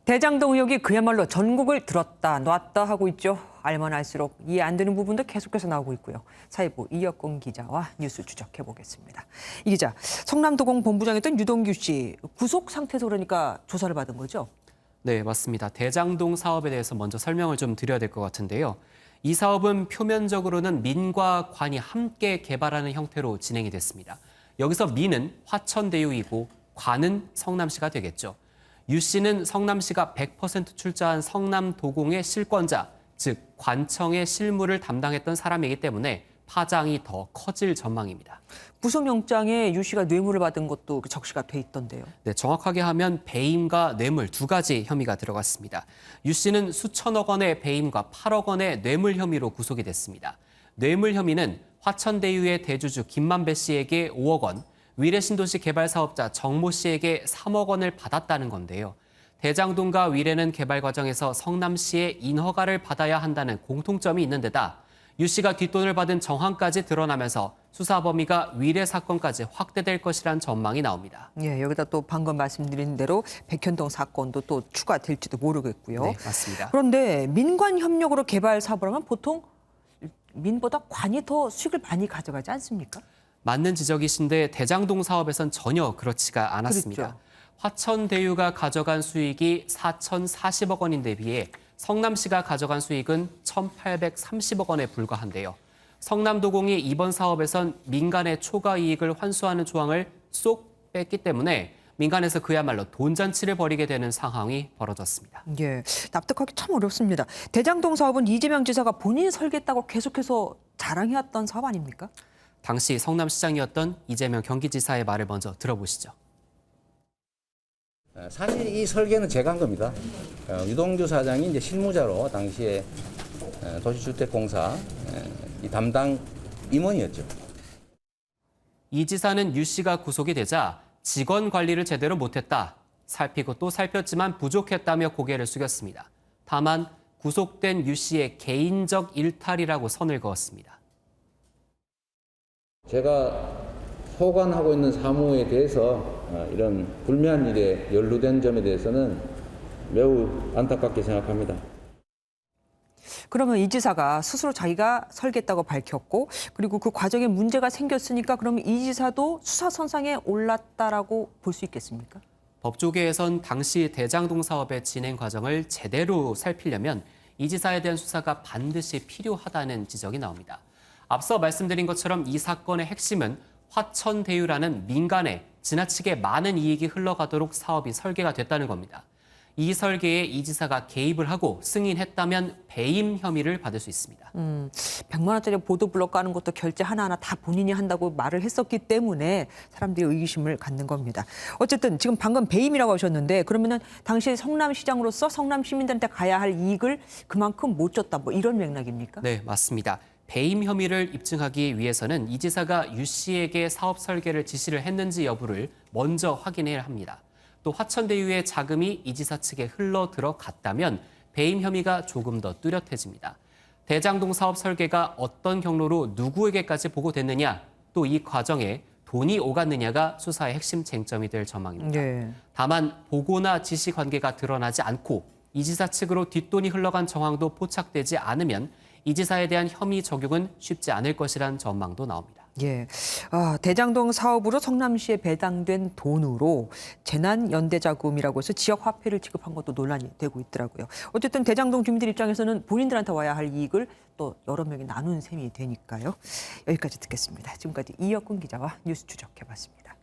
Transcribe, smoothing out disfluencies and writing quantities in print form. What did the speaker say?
대장동 의혹이 그야말로 전국을 들었다 놨다 하고 있죠. 알면 알수록 이해 안 되는 부분도 계속해서 나오고 있고요. 사회부 이혁근 기자와 뉴스 추적해 보겠습니다. 이 기자, 성남도공 본부장이었던 유동규 씨 구속 상태에서 그러니까 조사를 받은 거죠? 네, 맞습니다. 대장동 사업에 대해서 먼저 설명을 좀 드려야 될 것 같은데요. 이 사업은 표면적으로는 민과 관이 함께 개발하는 형태로 진행이 됐습니다. 여기서 민은 화천대유이고 관은 성남시가 되겠죠. 유 씨는 성남시가 100% 출자한 성남도공의 실권자, 즉 관청의 실무를 담당했던 사람이기 때문에 파장이 더 커질 전망입니다. 구속영장에 유 씨가 뇌물을 받은 것도 적시가 돼 있던데요. 네, 정확하게 하면 배임과 뇌물 두 가지 혐의가 들어갔습니다. 유 씨는 수천억 원의 배임과 8억 원의 뇌물 혐의로 구속이 됐습니다. 뇌물 혐의는 화천대유의 대주주 김만배 씨에게 5억 원, 위례신도시 개발 사업자 정모 씨에게 3억 원을 받았다는 건데요. 대장동과 위례는 개발 과정에서 성남시의 인허가를 받아야 한다는 공통점이 있는 데다 유 씨가 뒷돈을 받은 정황까지 드러나면서 수사 범위가 위례 사건까지 확대될 것이란 전망이 나옵니다. 예, 여기다 또 방금 말씀드린 대로 백현동 사건도 또 추가될지도 모르겠고요. 네, 맞습니다. 그런데 민관 협력으로 개발 사업을 하면 보통 민보다 관이 더 수익을 많이 가져가지 않습니까? 맞는 지적이신데 대장동 사업에선 전혀 그렇지가 않았습니다. 그렇죠. 화천대유가 가져간 수익이 4,040억 원인데 비해 성남시가 가져간 수익은 1,830억 원에 불과한데요. 성남도공이 이번 사업에선 민간의 초과 이익을 환수하는 조항을 쏙 뺐기 때문에 민간에서 그야말로 돈잔치를 벌이게 되는 상황이 벌어졌습니다. 예, 납득하기 참 어렵습니다. 대장동 사업은 이재명 지사가 본인이 설계했다고 계속해서 자랑해왔던 사업 아닙니까? 당시 성남시장이었던 이재명 경기지사의 말을 먼저 들어보시죠. 사실 이 설계는 제가 한 겁니다. 유동규 사장이 이제 실무자로 당시에 도시주택공사 이 담당 임원이었죠. 이 지사는 유 씨가 구속이 되자 직원 관리를 제대로 못했다. 살피고 또 살폈지만 부족했다며 고개를 숙였습니다. 다만 구속된 유 씨의 개인적 일탈이라고 선을 그었습니다. 제가 소관하고 있는 사무에 대해서 이런 불미한 일에 연루된 점에 대해서는 매우 안타깝게 생각합니다. 그러면 이 지사가 스스로 자기가 설계했다고 밝혔고 그리고 그 과정에 문제가 생겼으니까 그러면 이 지사도 수사선상에 올랐다라고 볼 수 있겠습니까? 법조계에선 당시 대장동 사업의 진행 과정을 제대로 살피려면 이 지사에 대한 수사가 반드시 필요하다는 지적이 나옵니다. 앞서 말씀드린 것처럼 이 사건의 핵심은 화천대유라는 민간에 지나치게 많은 이익이 흘러가도록 사업이 설계가 됐다는 겁니다. 이 설계에 이 지사가 개입을 하고 승인했다면 배임 혐의를 받을 수 있습니다. 100만 원짜리 보도블록 까는 것도 결제 하나하나 다 본인이 한다고 말을 했었기 때문에 사람들이 의구심을 갖는 겁니다. 어쨌든 지금 방금 배임이라고 하셨는데 그러면은 당시 성남시장으로서 성남 시민들한테 가야 할 이익을 그만큼 못 줬다 뭐 이런 맥락입니까? 네, 맞습니다. 배임 혐의를 입증하기 위해서는 이 지사가 유 씨에게 사업 설계를 지시를 했는지 여부를 먼저 확인해야 합니다. 또 화천대유의 자금이 이 지사 측에 흘러 들어갔다면 배임 혐의가 조금 더 뚜렷해집니다. 대장동 사업 설계가 어떤 경로로 누구에게까지 보고됐느냐, 또 이 과정에 돈이 오갔느냐가 수사의 핵심 쟁점이 될 전망입니다. 네. 다만 보고나 지시 관계가 드러나지 않고 이 지사 측으로 뒷돈이 흘러간 정황도 포착되지 않으면 이 지사에 대한 혐의 적용은 쉽지 않을 것이란 전망도 나옵니다. 예, 대장동 사업으로 성남시에 배당된 돈으로 재난연대자금이라고 해서 지역 화폐를 지급한 것도 논란이 되고 있더라고요. 어쨌든 대장동 주민들 입장에서는 본인들한테 와야 할 이익을 또 여러 명이 나눈 셈이 되니까요. 여기까지 듣겠습니다. 지금까지 이혁근 기자와 뉴스 추적해봤습니다.